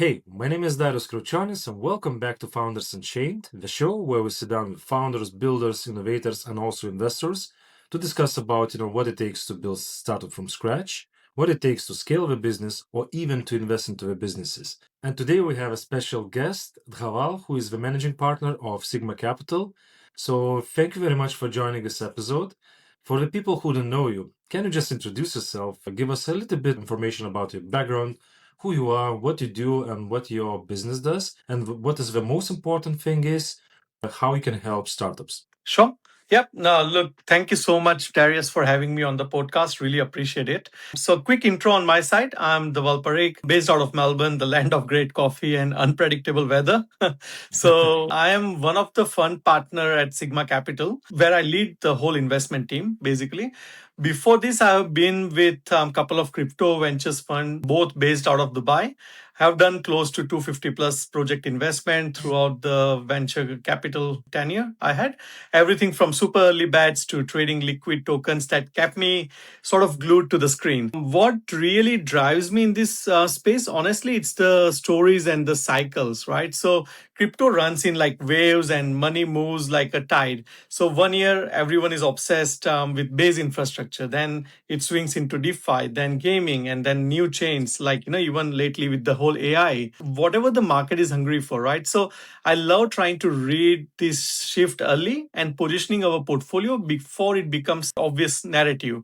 Hey, my name is Darius Kraucionis, and welcome back to Founders Unchained, the show where we sit down with founders, builders, innovators, and also investors to discuss about what it takes to build a startup from scratch, what it takes to scale the business, or even to invest into the businesses. And today we have a special guest, Dhaval, who is the managing partner of Cypher Capital. So thank you very much for joining this episode. For the people who don't know you, can you just introduce yourself, give us a little bit of information about your background, who you are, what you do, and what your business does, and what is the most important thing is how you can help startups. Sure. Yep. No, look, thank you so much, Darius, for having me on the podcast. Really appreciate it. So, quick intro on my side. I'm Dhaval Parikh, based out of Melbourne, the land of great coffee and unpredictable weather. So, I am one of the fund partner at Cypher Capital, where I lead the whole investment team, basically. Before this, I have been with a couple of crypto ventures fund, both based out of Dubai. Have done close to 250 plus project investment throughout the venture capital tenure I had. Everything from super early bets to trading liquid tokens that kept me sort of glued to the screen. What really drives me in this space, honestly, it's the stories and the cycles, right? So crypto runs in like waves and money moves like a tide. So one year everyone is obsessed with base infrastructure, then it swings into DeFi, then gaming, and then new chains like even lately with the whole AI. Whatever the market is hungry for, right? So I love trying to read this shift early and positioning our portfolio before it becomes obvious narrative.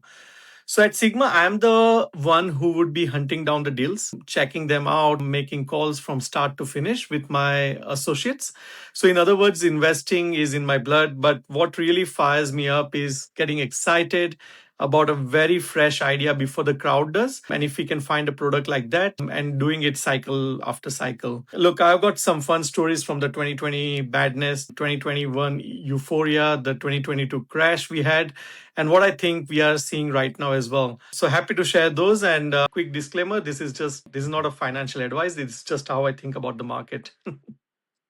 So at Sigma, I'm the one who would be hunting down the deals, checking them out, making calls from start to finish with my associates. So, in other words, investing is in my blood. But what really fires me up is getting excited about a very fresh idea before the crowd does. And if we can find a product like that and doing it cycle after cycle. Look, I've got some fun stories from the 2020 badness, 2021 euphoria, the 2022 crash we had, and what I think we are seeing right now as well. So happy to share those. And quick disclaimer: this is not a financial advice. It's just how I think about the market.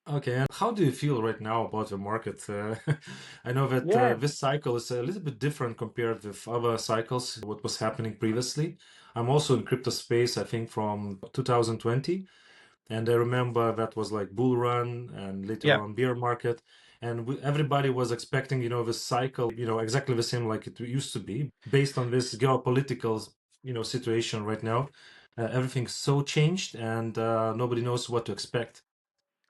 Okay, and how do you feel right now about the market? I know that Yeah. this cycle is a little bit different compared with other cycles, what was happening previously. I'm also in crypto space, I think from 2020. And I remember that was like bull run and later Yeah. on bear market. And everybody was expecting, this cycle, exactly the same like it used to be based on this geopolitical, situation right now. Everything's so changed and nobody knows what to expect.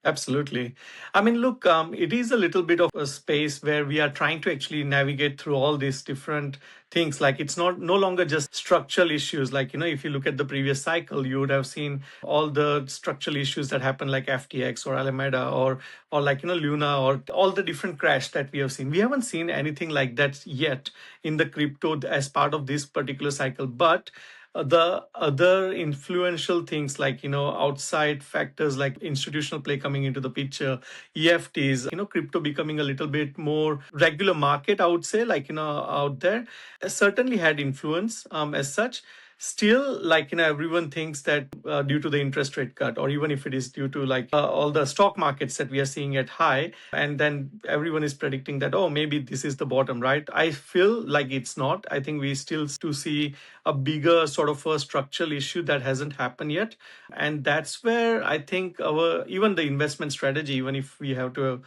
Absolutely. I mean, look, it is a little bit of a space where we are trying to actually navigate through all these different things. Like it's not no longer just structural issues. Like, if you look at the previous cycle, you would have seen all the structural issues that happen like FTX or Alameda or like, Luna or all the different crash that we have seen. We haven't seen anything like that yet in the crypto as part of this particular cycle. But the other influential things like outside factors like institutional play coming into the picture, EFTs, crypto becoming a little bit more regular market, I would say, like out there, certainly had influence as such. Still, like everyone thinks that due to the interest rate cut, or even if it is due to like all the stock markets that we are seeing at high, and then everyone is predicting that, oh, maybe this is the bottom, right? I feel like it's not. I think we still to see a bigger sort of a structural issue that hasn't happened yet. And that's where I think our even the investment strategy, even if we have to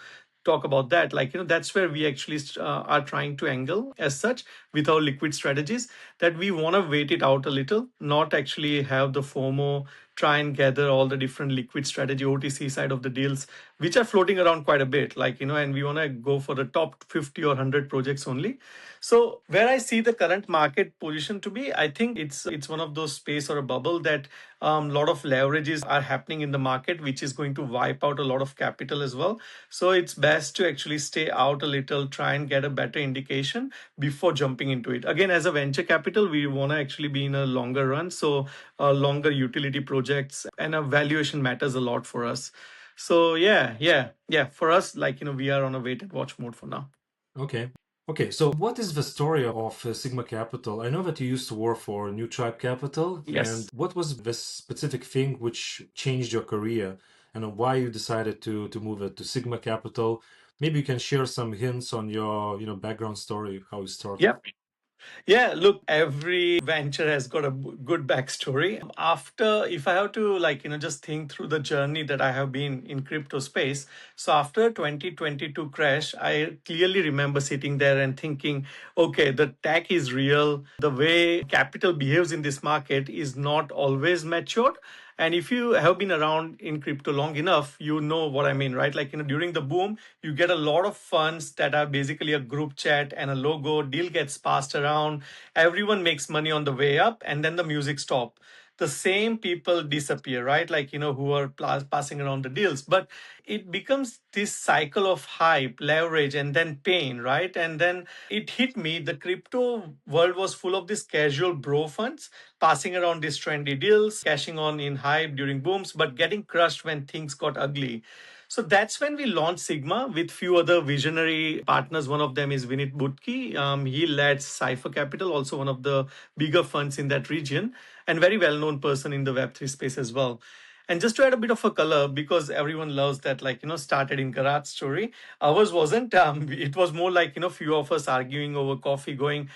talk about that, like that's where we actually are trying to angle as such with our liquid strategies, that we want to wait it out a little, not actually have the FOMO, try and gather all the different liquid strategy OTC side of the deals which are floating around quite a bit, like and we want to go for the top 50 or 100 projects only. So where I see the current market position to be, I think it's one of those space or a bubble that a lot of leverages are happening in the market, which is going to wipe out a lot of capital as well. So it's best to actually stay out a little, try and get a better indication before jumping into it. Again, as a venture capital, we want to actually be in a longer run, so longer utility projects and a valuation matters a lot for us. So yeah. For us, like we are on a wait and watch mode for now. Okay. Okay, so what is the story of Sigma Capital? I know that you used to work for New Tribe Capital, and Yes. what was the specific thing which changed your career and why you decided to move it to Sigma Capital? Maybe you can share some hints on your, background story, how you started. Yep. Yeah, look, every venture has got a good backstory. After, if I have to just think through the journey that I have been in crypto space. So after 2022 crash, I clearly remember sitting there and thinking, okay, the tech is real. The way capital behaves in this market is not always matured. And if you have been around in crypto long enough, you know what I mean, right? During the boom, you get a lot of funds that are basically a group chat and a logo. Deal gets passed around. Everyone makes money on the way up, and then the music stops. The same people disappear, right? Who are passing around the deals. But it becomes this cycle of hype, leverage, and then pain, right? And then it hit me. The crypto world was full of these casual bro funds passing around these trendy deals, cashing on in hype during booms, but getting crushed when things got ugly. So that's when we launched Sigma with few other visionary partners. One of them is Vineet Budki. He led Cypher Capital, also one of the bigger funds in that region, and very well-known person in the Web3 space as well. And just to add a bit of a color, because everyone loves that, started in garage story. Ours wasn't. It was more few of us arguing over coffee, going,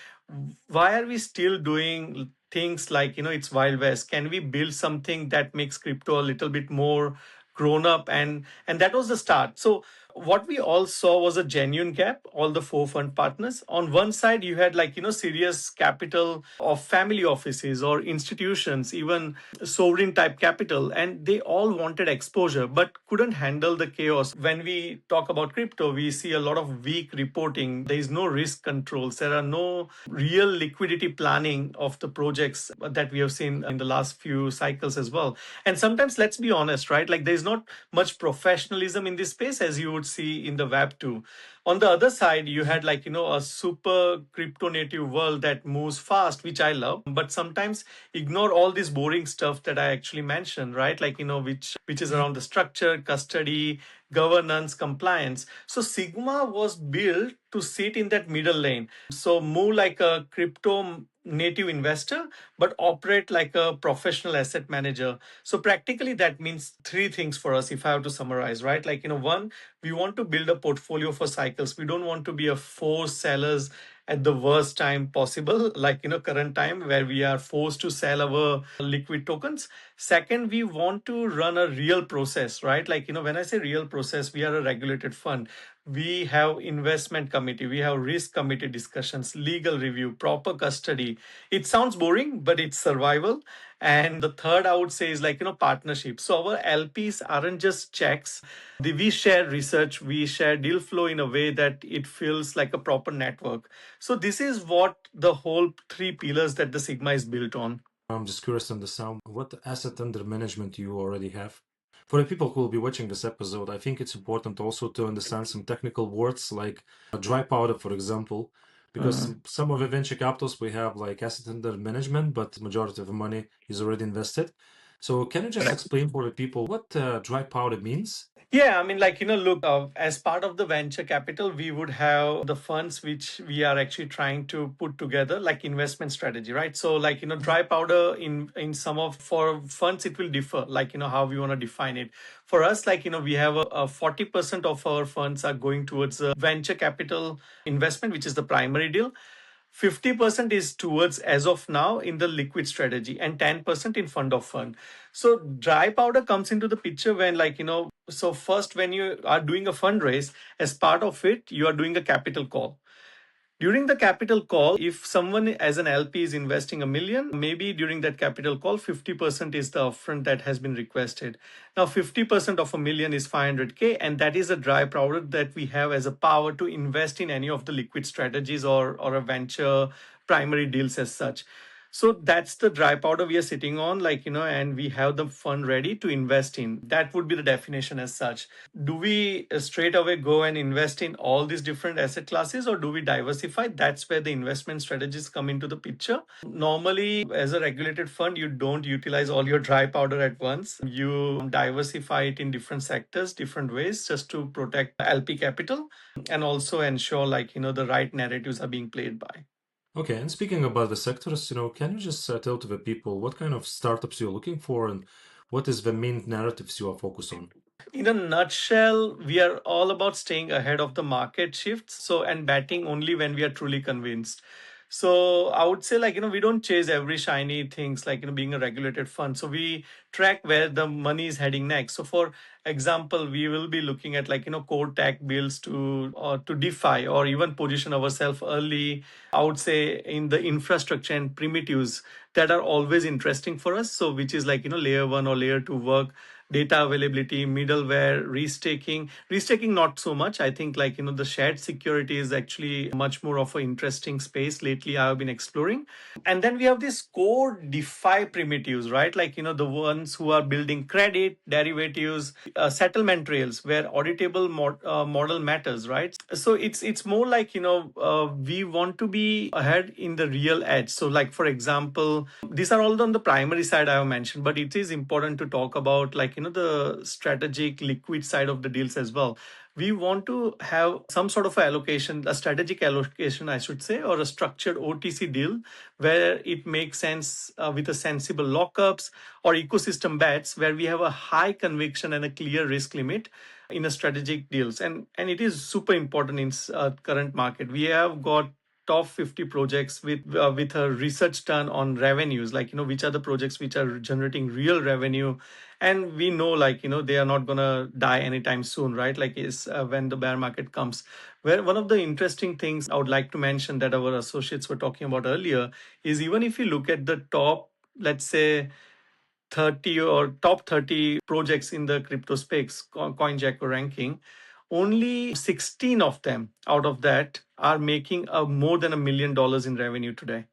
why are we still doing things it's Wild West? Can we build something that makes crypto a little bit more grown up? And that was the start. So what we all saw was a genuine gap. All the four fund partners, on one side you had serious capital of family offices or institutions, even sovereign type capital, and they all wanted exposure but couldn't handle the chaos. When we talk about crypto, we see a lot of weak reporting. There is no risk controls. There are no real liquidity planning of the projects that we have seen in the last few cycles as well. And sometimes, let's be honest, right? There's not much professionalism in this space as you would see in the Web 2. On the other side, you had a super crypto native world that moves fast, which I love, but sometimes ignore all this boring stuff that I actually mentioned, right? Which is around the structure, custody, governance, compliance. So Sigma was built to sit in that middle lane. So move like a crypto native investor, but operate like a professional asset manager. So practically that means three things for us, if I have to summarize, right? One, we want to build a portfolio for cycles. We don't want to be a forced sellers at the worst time possible, current time where we are forced to sell our liquid tokens. Second, we want to run a real process, right? When I say real process, we are a regulated fund. We have investment committee, we have risk committee discussions, legal review, proper custody. It sounds boring, but it's survival. And the third I would say is partnership. So our LPs aren't just checks. We share research, we share deal flow in a way that it feels like a proper network. So this is what the whole three pillars that the Sigma is built on. I'm just curious to understand what asset under management you already have. For the people who will be watching this episode, I think it's important also to understand some technical words like dry powder, for example, because some of the venture capitals we have like asset under management, but majority of the money is already invested. So can you just explain for the people what dry powder means? Yeah, I mean, look, as part of the venture capital, we would have the funds which we are actually trying to put together, like investment strategy, right? So, dry powder in some of for funds, it will differ, how we want to define it. For us, we have a 40% of our funds are going towards a venture capital investment, which is the primary deal. 50% is towards, as of now, in the liquid strategy, and 10% in fund of fund. So dry powder comes into the picture when, so first, when you are doing a fundraise, as part of it, you are doing a capital call. During the capital call, if someone as an LP is investing 1 million, maybe during that capital call, 50% is the upfront that has been requested. Now, 50% of 1 million is 500K, and that is a dry powder that we have as a power to invest in any of the liquid strategies or a venture primary deals as such. So that's the dry powder we are sitting on, and we have the fund ready to invest in. That would be the definition as such. Do we straight away go and invest in all these different asset classes, or do we diversify? That's where the investment strategies come into the picture. Normally, as a regulated fund, you don't utilize all your dry powder at once. You diversify it in different sectors, different ways, just to protect LP capital and also ensure the right narratives are being played by. Okay, and speaking about the sectors, can you just tell to the people what kind of startups you're looking for and what is the main narratives you are focused on? In a nutshell, we are all about staying ahead of the market shifts. So, and betting only when we are truly convinced. So I would say, like, we don't chase every shiny things, like, being a regulated fund. So we track where the money is heading next. So for example, we will be looking at, like, core tech builds to DeFi, or even position ourselves early, I would say, in the infrastructure and primitives that are always interesting for us. So which is like, layer one or layer two work, data availability, middleware, restaking not so much. I think, like, the shared security is actually much more of an interesting space lately I have been exploring. And then we have these core DeFi primitives, right? Like, the ones who are building credit derivatives, settlement rails where auditable model matters, right? So it's more like, we want to be ahead in the real edge. So, like, for example, these are all on the primary side I have mentioned, but it is important to talk about, like, the strategic liquid side of the deals as well. We want to have some sort of allocation, a strategic allocation, I should say, or a structured OTC deal where it makes sense, with a sensible lockups or ecosystem bets where we have a high conviction and a clear risk limit in a strategic deals. And it is super important in current market. We have got top 50 projects with a research done on revenues, like, which are the projects which are generating real revenue, and we know, like, they are not gonna die anytime soon, right? Like, is when the bear market comes. Where one of the interesting things I would like to mention that our associates were talking about earlier is, even if you look at the top, let's say, 30 or top 30 projects in the crypto space, CoinJacko ranking, only 16 of them out of that are making more than $1 million in revenue today.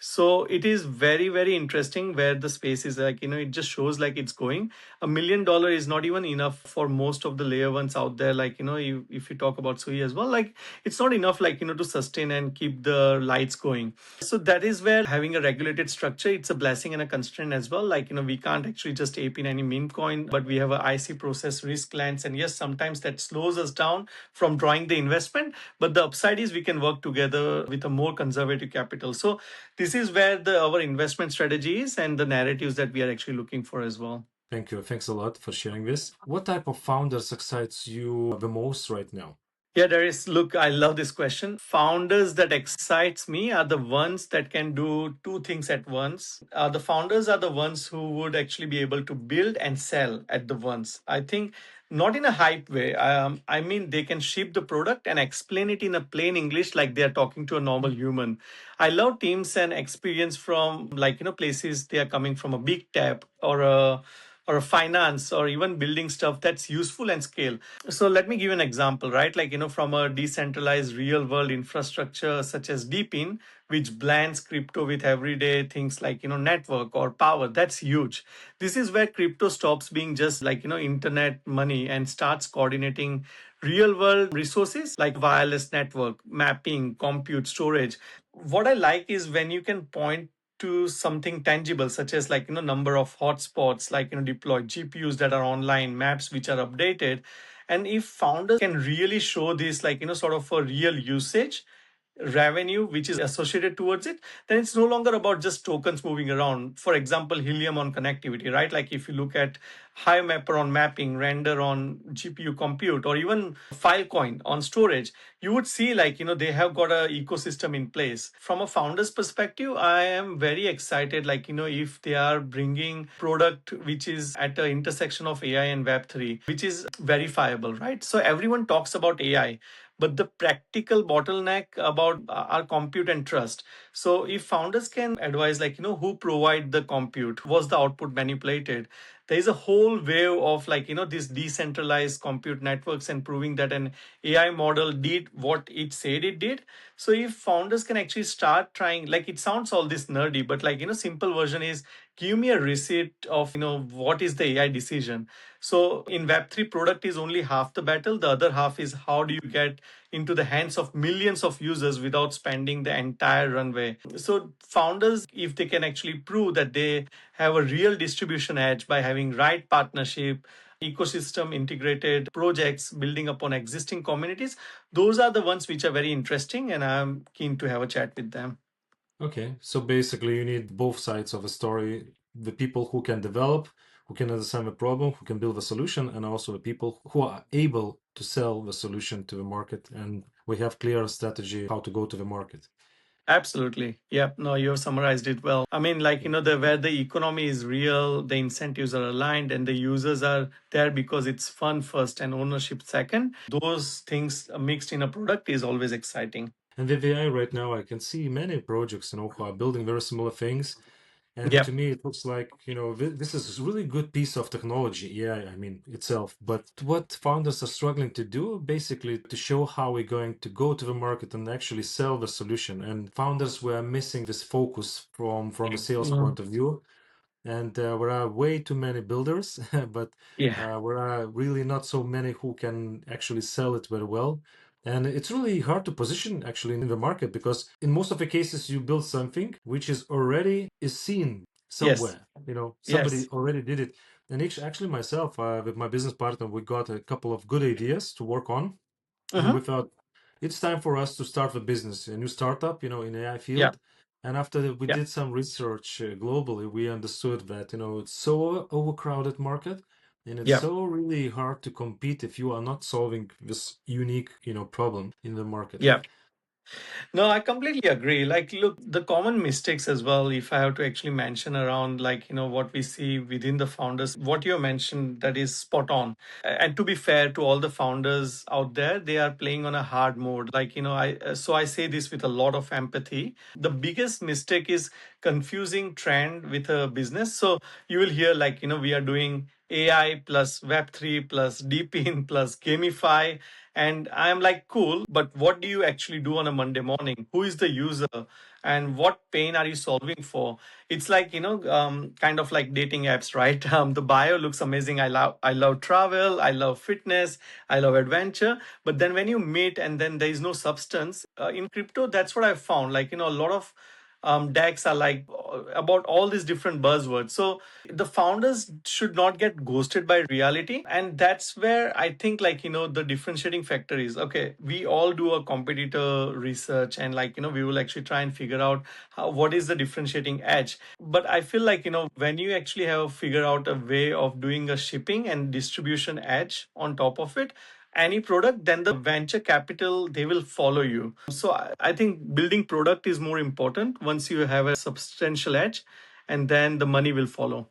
So it is very, very interesting where the space is, like, it just shows like it's going. $1 million is not even enough for most of the layer ones out there. Like, if you talk about Sui as well, like, it's not enough, like, to sustain and keep the lights going. So that is where having a regulated structure, it's a blessing and a constraint as well. Like, we can't actually just ape in any meme coin, but we have a IC process risk lens. And yes, sometimes that slows us down from drawing the investment. But the upside is we can work together with a more conservative capital. So this is where our investment strategy is and the narratives that we are actually looking for as well. Thank you. Thanks a lot for sharing this. What type of founders excites you the most right now? Yeah, Darius, look, I love this question. Founders that excites me are the ones that can do two things at once. The founders are the ones who would actually be able to build and sell at the once. I think not in a hype way. I mean, they can ship the product and explain it in a plain English like they are talking to a normal human. I love teams and experience from, like, places they are coming from, a big tech or a finance or even building stuff that's useful and scale. So let me give you an example, right? Like, from a decentralized real world infrastructure such as DePIN, which blends crypto with everyday things like, network or power. That's huge. This is where crypto stops being just like, internet money and starts coordinating real world resources like wireless network, mapping, compute, storage. What I like is when you can point to something tangible, such as, like, number of hotspots, like, deployed GPUs that are online, maps which are updated. And if founders can really show this, like, sort of a real usage revenue which is associated towards it, then it's no longer about just tokens moving around. For example, Helium on connectivity, right? Like, if you look at HiveMapper on mapping, Render on GPU compute, or even Filecoin on storage, you would see, like, they have got a ecosystem in place. From a founder's perspective, I am very excited, like, if they are bringing product which is at the intersection of AI and Web3, which is verifiable, right? So everyone talks about AI, but the practical bottleneck about our compute and trust. So if founders can advise, like, who provide the compute, was the output manipulated, there is a whole wave of, like, these decentralized compute networks and proving that an AI model did what it said it did. So if founders can actually start trying, like, it sounds all this nerdy, but, like, simple version is, give me a receipt of, what is the AI decision. So in Web3, product is only half the battle. The other half is, how do you get into the hands of millions of users without spending the entire runway. So founders, if they can actually prove that they have a real distribution edge by having right partnership, ecosystem integrated projects building upon existing communities, those are the ones which are very interesting, and I'm keen to have a chat with them. Okay, so basically you need both sides of a story, the people who can develop, who can understand the problem, who can build the solution, and also the people who are able to sell the solution to the market, and we have clear strategy how to go to the market. Absolutely. Yep. No, you have summarized it well. I mean, like, the where the economy is real, the incentives are aligned, and the users are there because it's fun first and ownership second. Those things mixed in a product is always exciting. And with AI right now, I can see many projects, who are building very similar things. And Yeah. to me, it looks like, this is a really good piece of technology, yeah, I mean, itself. But what founders are struggling to do, basically, to show how we're going to go to the market and actually sell the solution. And founders were missing this focus from a sales Mm, point of view. And there are way too many builders, but yeah. there are really not so many who can actually sell it very well. And it's really hard to position actually in the market, because in most of the cases you build something which is seen Yes. somewhere. Somebody Yes. already did it. And actually myself, with my business partner, we got a couple of good ideas to work on, and we Mm-hmm. thought it's time for us to start a business, a new startup, in AI Yeah. field. And after we Yeah. did some research globally, we understood that, it's so overcrowded market, and it's Yeah. so really hard to compete if you are not solving this unique, problem in the market. Yeah. No, I completely agree. Like, look, the common mistakes as well, if I have to actually mention around, like, what we see within the founders, what you mentioned, that is spot on. And to be fair to all the founders out there, they are playing on a hard mode. Like, I say this with a lot of empathy. The biggest mistake is confusing trend with a business. So you will hear, like, we are doing AI plus Web3 plus DePIN plus gamify. And I'm like, cool, but what do you actually do on a Monday morning? Who is the user? And what pain are you solving for? It's like, kind of like dating apps, right? The bio looks amazing. I love travel. I love fitness. I love adventure. But then when you meet and then there is no substance in crypto, that's what I found. Like, a lot of decks are like about all these different buzzwords. So the founders should not get ghosted by reality. And that's where I think, like, the differentiating factor is okay. We all do a competitor research and, like, we will actually try and figure out what is the differentiating edge. But I feel like, when you actually have figured out a way of doing a shipping and distribution edge on top of it, any product, then the venture capital, they will follow you. So I think building product is more important once you have a substantial edge, and then the money will follow.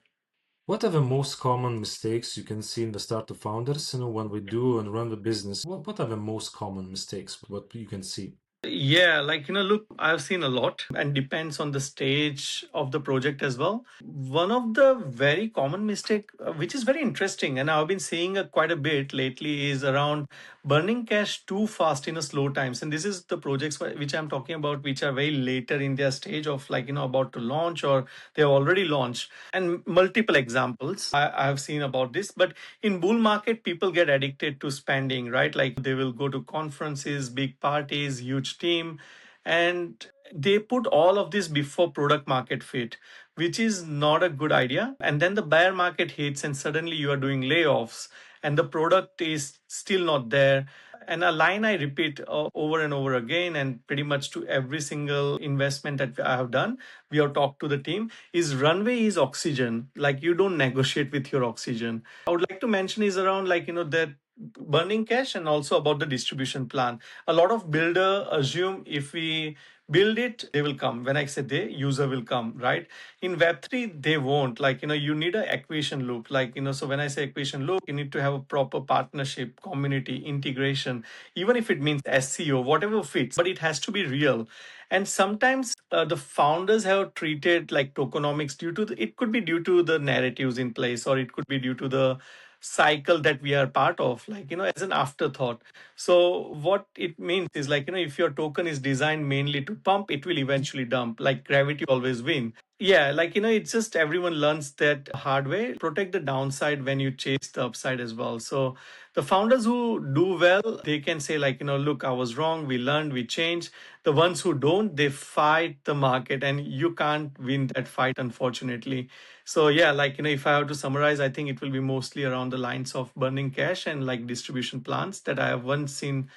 What are the most common mistakes you can see in the startup founders, when we do and run the business? What are the most common mistakes, what you can see? Yeah, like, look, I've seen a lot and depends on the stage of the project as well. One of the very common mistake, which is very interesting, and I've been seeing quite a bit lately, is around burning cash too fast in a slow times. And this is the projects which I'm talking about, which are very later in their stage of, like, about to launch or they have already launched. And multiple examples I have seen about this. But in bull market, people get addicted to spending, right? Like they will go to conferences, big parties, huge team, and they put all of this before product market fit, which is not a good idea. And then the bear market hits and suddenly you are doing layoffs and the product is still not there. And a line I repeat over and over again, and pretty much to every single investment that I have done, we have talked to the team, is runway is oxygen. Like you don't negotiate with your oxygen. I would like to mention is around, like, that burning cash and also about the distribution plan. A lot of builder assume if we build it, they will come. When I say they, user will come, right? In Web3, they won't. Like, you need an acquisition loop. Like, so when I say acquisition loop, you need to have a proper partnership, community, integration, even if it means SEO, whatever fits, but it has to be real. And sometimes the founders have treated like tokenomics due to it could be due to the narratives in place, or it could be due to the cycle that we are part of, like, as an afterthought. So what it means is, like, if your token is designed mainly to pump, it will eventually dump, like gravity always win. Yeah, like, it's just everyone learns that hard way. Protect the downside when you chase the upside as well. So the founders who do well, they can say, like, look, I was wrong, we learned, we changed. The ones who don't, they fight the market, and you can't win that fight, unfortunately. So yeah, like, if I have to summarize, I think it will be mostly around the lines of burning cash and like distribution plans that I have once seen.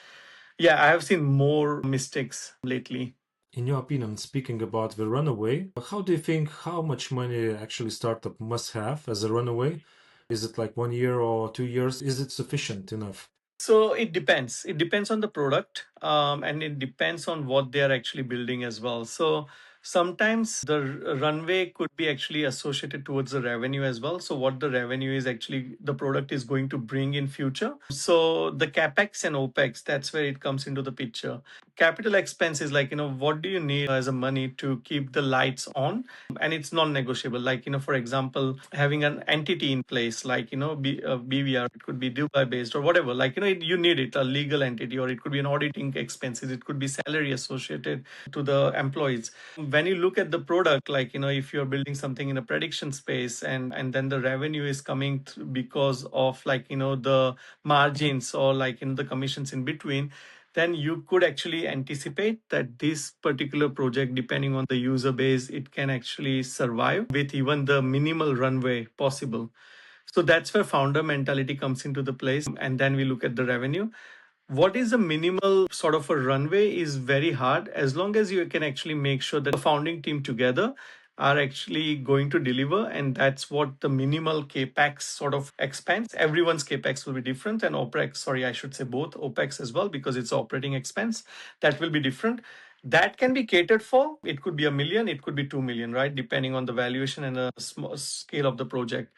Yeah, I have seen more mistakes lately. In your opinion, speaking about the runaway, how do you think how much money actually startup must have as a runaway? Is it like 1 year or 2 years? Is it sufficient enough? So it depends. It depends on the product, and it depends on what they are actually building as well. So sometimes the runway could be actually associated towards the revenue as well. So what the revenue is actually the product is going to bring in future. So the capex and opex, that's where it comes into the picture. Capital expense is like, what do you need as a money to keep the lights on? And it's non-negotiable. Like, for example, having an entity in place, like, BVR, it could be Dubai based or whatever. Like, you need it, a legal entity, or it could be an auditing expenses. It could be salary associated to the employees. When you look at the product, like, if you're building something in a prediction space, and then the revenue is coming because of, like, the margins, or like in the commissions in between, then you could actually anticipate that this particular project, depending on the user base, it can actually survive with even the minimal runway possible. So that's where founder mentality comes into the place. And then we look at the revenue. What is a minimal sort of a runway is very hard, as long as you can actually make sure that the founding team together are actually going to deliver. And that's what the minimal capex sort of expense. Everyone's capex will be different, and opex, sorry, I should say both opex as well, because it's operating expense, that will be different. That can be catered for. It could be 1 million, it could be 2 million, right, depending on the valuation and the scale of the project.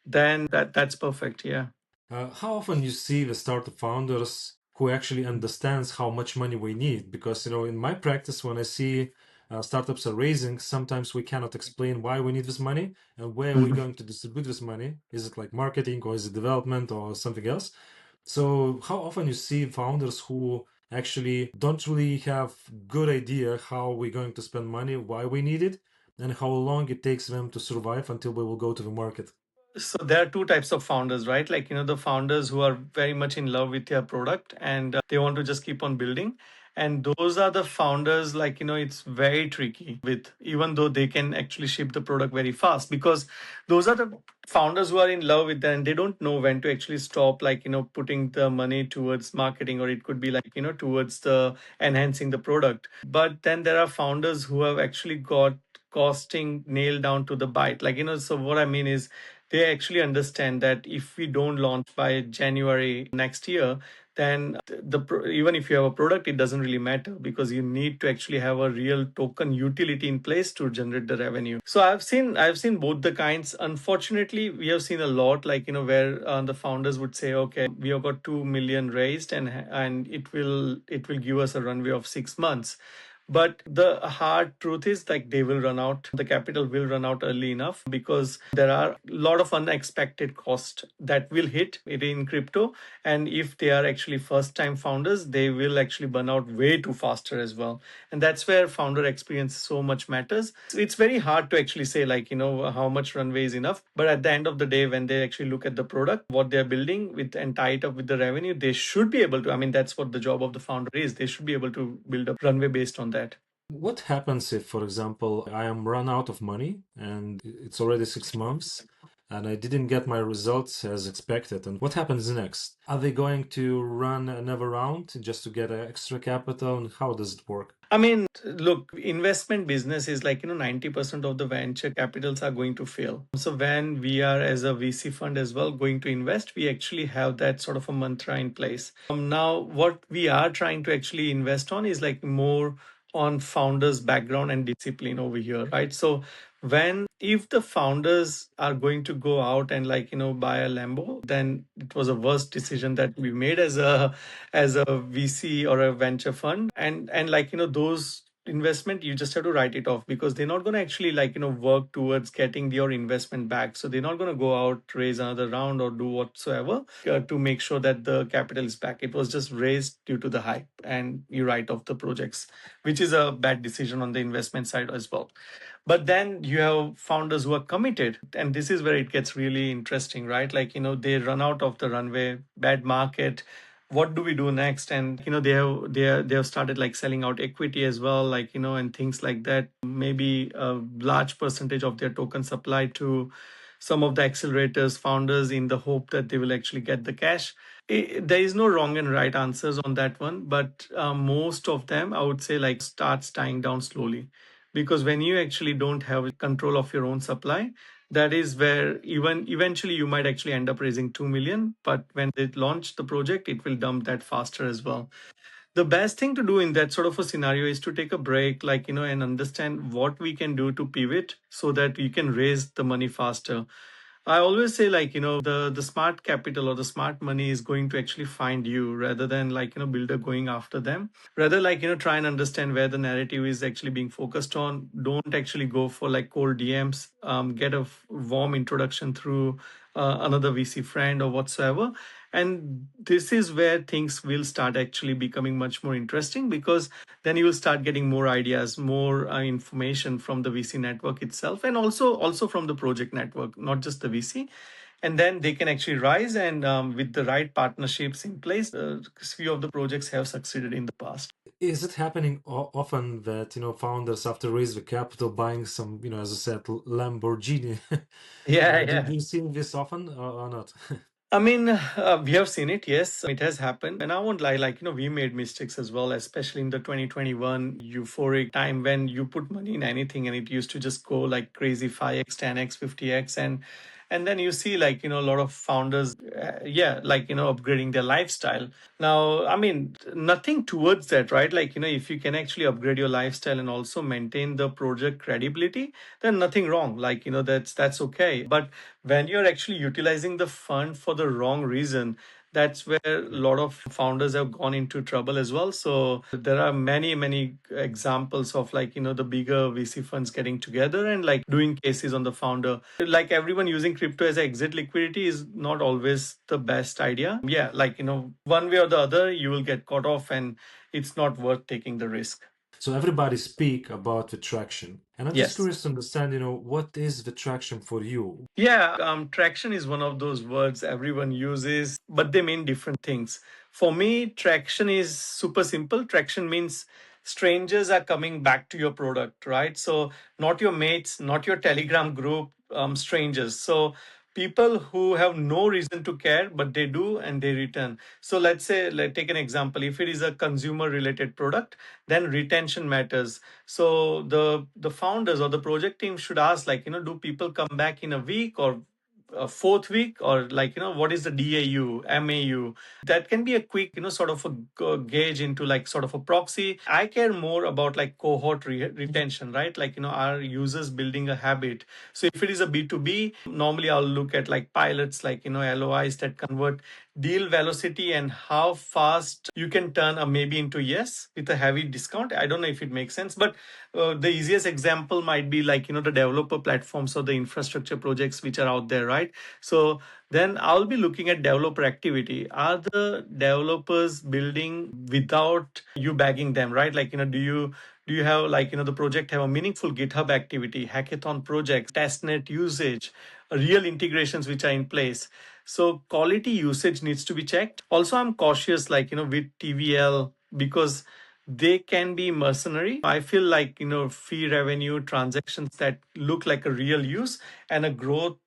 Then that's perfect. Yeah. How often you see the startup founders who actually understands how much money we need? Because in my practice, when I see startups are raising, sometimes we cannot explain why we need this money and where we're going to distribute this money. Is it like marketing, or is it development, or something else? So how often you see founders who actually don't really have good idea how we're going to spend money, why we need it, and how long it takes them to survive until we will go to the market? So there are two types of founders, right? Like, the founders who are very much in love with their product, and they want to just keep on building. And those are the founders, like, it's very tricky with, even though they can actually ship the product very fast, because those are the founders who are in love with them, and they don't know when to actually stop, like, putting the money towards marketing, or it could be like, towards the enhancing the product. But then there are founders who have actually got costing nailed down to the bite. Like, so what I mean is, they actually understand that if we don't launch by January next year, then even if you have a product, it doesn't really matter, because you need to actually have a real token utility in place to generate the revenue. So I've seen both the kinds. Unfortunately, we have seen a lot, like, where the founders would say, okay, we have got 2 million raised, and it will give us a runway of 6 months. But the hard truth is, like, they will run out, the capital will run out early enough, because there are a lot of unexpected cost that will hit it in crypto. And if they are actually first time founders, they will actually burn out way too faster as well. And that's where founder experience so much matters. It's very hard to actually say, like, how much runway is enough. But at the end of the day, when they actually look at the product, what they're building with, and tie it up with the revenue, they should be able to, I mean, that's what the job of the founder is. They should be able to build a runway based on that. What happens if, for example, I am run out of money and it's already 6 months and I didn't get my results as expected? And what happens next? Are they going to run another round just to get extra capital? And how does it work? I mean, look, investment business is like, 90% of the venture capitals are going to fail. So when we are, as a VC fund as well, going to invest, we actually have that sort of a mantra in place. Now, what we are trying to actually invest on is like more on founders' background and discipline over here, right? So if the founders are going to go out and, like, buy a Lambo, then it was a worst decision that we made as a VC or a venture fund. And like, those investment, you just have to write it off, because they're not going to actually, like, work towards getting your investment back. So they're not going to go out, raise another round, or do whatsoever to make sure that the capital is back. It was just raised due to the hype, and you write off the projects, which is a bad decision on the investment side as well. But then you have founders who are committed, and this is where it gets really interesting, right? Like, they run out of the runway, bad market. What do we do next? And, they have started, like, selling out equity as well, like, and things like that. Maybe a large percentage of their token supply to some of the accelerators founders, in the hope that they will actually get the cash. There is no wrong and right answers on that one, but most of them, I would say, like, starts dying down slowly, because when you actually don't have control of your own supply, that is where even eventually you might actually end up raising 2 million, but when they launch the project, it will dump that faster as well. The best thing to do in that sort of a scenario is to take a break, like, and understand what we can do to pivot so that you can raise the money faster. I always say, like, the smart capital or the smart money is going to actually find you rather than, like, builder going after them. Rather, like, try and understand where the narrative is actually being focused on. Don't actually go for like cold DMs. Get a warm introduction through another VC friend or whatsoever. And this is where things will start actually becoming much more interesting, because then you will start getting more ideas, more information from the VC network itself, and also from the project network, not just the VC. And then they can actually rise, and with the right partnerships in place, few of the projects have succeeded in the past. Is it happening often that founders, after raise the capital, buying some, as I said, Lamborghini? Yeah, Do yeah. you see this often or not? I mean, we have seen it. Yes, it has happened. And I won't lie, like, we made mistakes as well, especially in the 2021 euphoric time when you put money in anything and it used to just go like crazy 5x, 10x, 50x. And then you see, like, a lot of founders, yeah, like, upgrading their lifestyle. Now, I mean, nothing towards that, right? Like, if you can actually upgrade your lifestyle and also maintain the project credibility, then nothing wrong. Like, that's okay. But when you're actually utilizing the fund for the wrong reason, that's where a lot of founders have gone into trouble as well. So there are many examples of, like, the bigger VC funds getting together and like doing cases on the founder. Like, everyone using crypto as exit liquidity is not always the best idea. Yeah, like, one way or the other you will get caught off, and it's not worth taking the risk. So everybody speak about the traction, and I'm just Yes. curious to understand, what is the traction for you? Yeah, traction is one of those words everyone uses, but they mean different things. For me, traction is super simple. Traction means strangers are coming back to your product, right? So, not your mates, not your Telegram group, strangers. So, people who have no reason to care, but they do and they return. So, let's say, take an example. If it is a consumer related product, then retention matters. So the founders or the project team should ask, like, do people come back in a week or a fourth week, or like, what is the DAU, MAU? That can be a quick, sort of a gauge into like sort of a proxy. I care more about like cohort retention, right? Like, are users building a habit? So if it is a B2B, normally I'll look at like pilots, like, LOIs that convert, deal velocity, and how fast you can turn a maybe into yes with a heavy discount. I don't know if it makes sense, but the easiest example might be like, the developer platforms or the infrastructure projects which are out there, right? So then I'll be looking at developer activity. Are the developers building without you bagging them, right? Like, do you have, like, the project have a meaningful GitHub activity, hackathon projects, testnet usage, real integrations which are in place? So quality usage needs to be checked. Also, I'm cautious, like, with TVL, because they can be mercenary. I feel like, fee revenue transactions that look like a real use and a growth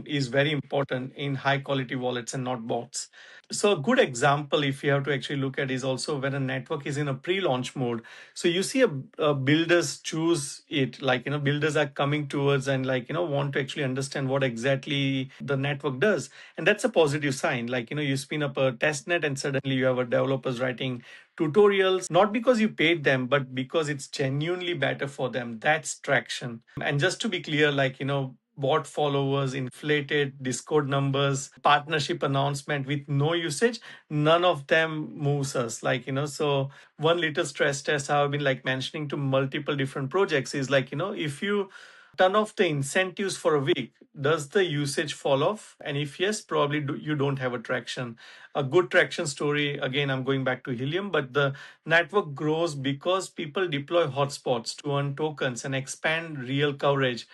is very important in high quality wallets and not bots. So a good example, if you have to actually look at, is also when a network is in a pre-launch mode. So you see builders choose it, like, builders are coming towards and, like, want to actually understand what exactly the network does. And that's a positive sign. Like, you spin up a test net and suddenly you have a developers writing tutorials, not because you paid them, but because it's genuinely better for them. That's traction. And just to be clear, like, bot followers, inflated Discord numbers, partnership announcement with no usage, none of them moves us. Like, so one little stress test I've been like mentioning to multiple different projects is like, if you turn off the incentives for a week, does the usage fall off? And if yes, probably you don't have a traction. A good traction story, again, I'm going back to Helium, but the network grows because people deploy hotspots to earn tokens and expand real coverage.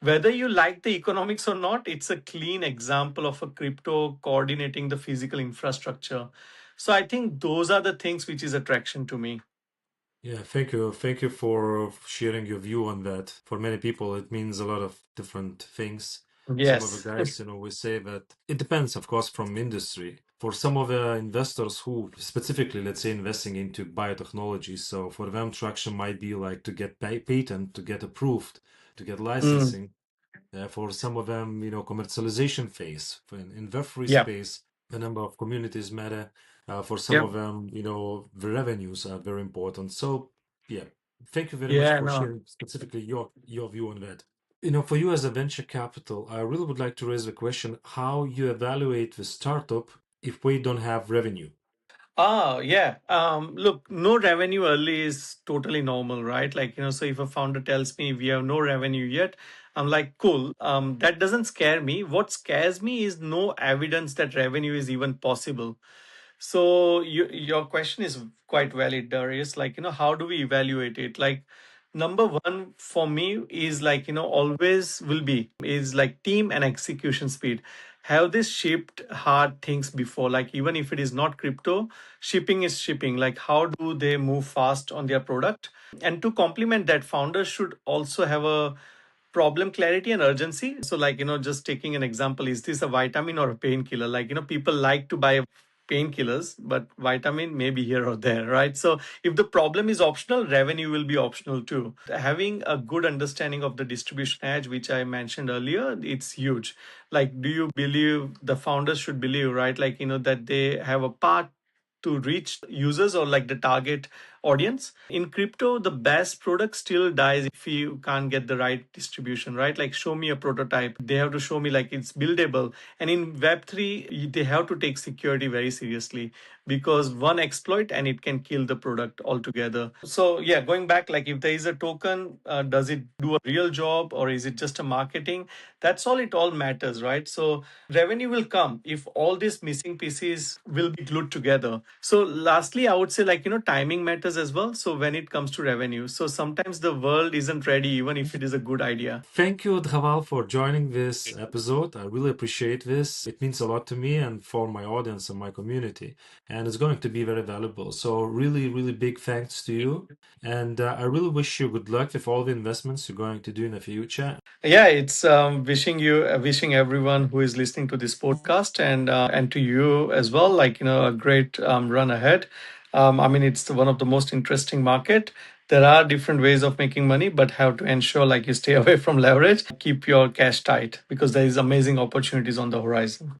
Whether you like the economics or not, it's a clean example of a crypto coordinating the physical infrastructure. So I think those are the things which is attraction to me. Yeah, thank you. Thank you for sharing your view on that. For many people, it means a lot of different things. Some of the Yes. guys, we say that it depends, of course, from industry. For some of the investors who specifically, let's say, investing into biotechnology, so for them, traction might be like to get patent, to get approved, to get Mm. licensing. For some of them, commercialization phase. In Web3 Yeah. space, the number of communities matter. For some Yep. of them, the revenues are very important. So, yeah, thank you very much Yeah. for No. sharing specifically your view on that. For you as a venture capital, I really would like to raise the question how you evaluate the startup if we don't have revenue. Yeah. Look, no revenue early is totally normal, right? Like, so if a founder tells me we have no revenue yet, I'm like, cool. That doesn't scare me. What scares me is no evidence that revenue is even possible. So your question is quite valid, Darius. Like, how do we evaluate it? Like, number one for me is like, always will be is like team and execution speed. Have this shipped hard things before? Like, even if it is not crypto, shipping is shipping. Like, how do they move fast on their product? And to complement that, founders should also have a problem clarity and urgency. So like, just taking an example, is this a vitamin or a painkiller? Like, people like to buy painkillers, but vitamin maybe here or there, right? So if the problem is optional, revenue will be optional too. Having a good understanding of the distribution edge, which I mentioned earlier, it's huge. Like, do you believe the founders should believe, right? Like, that they have a path to reach users or like the target audience. In crypto, the best product still dies if you can't get the right distribution, right? Like, show me a prototype. They have to show me like it's buildable. And in Web3, they have to take security very seriously because one exploit and it can kill the product altogether. So yeah, going back, like if there is a token, does it do a real job or is it just a marketing? That's all it all matters, right? So revenue will come if all these missing pieces will be glued together. So lastly, I would say like, timing matters as well. So when it comes to revenue, so sometimes the world isn't ready, even if it is a good idea. Thank you, Dhaval, for joining this episode. I really appreciate this. It means a lot to me and for my audience and my community, and it's going to be very valuable. So, really, really big thanks to you. And I really wish you good luck with all the investments you're going to do in the future. Yeah, it's wishing everyone who is listening to this podcast and to you as well, like a great run ahead. I mean, it's one of the most interesting market. There are different ways of making money, but have to ensure like you stay away from leverage, keep your cash tight because there is amazing opportunities on the horizon.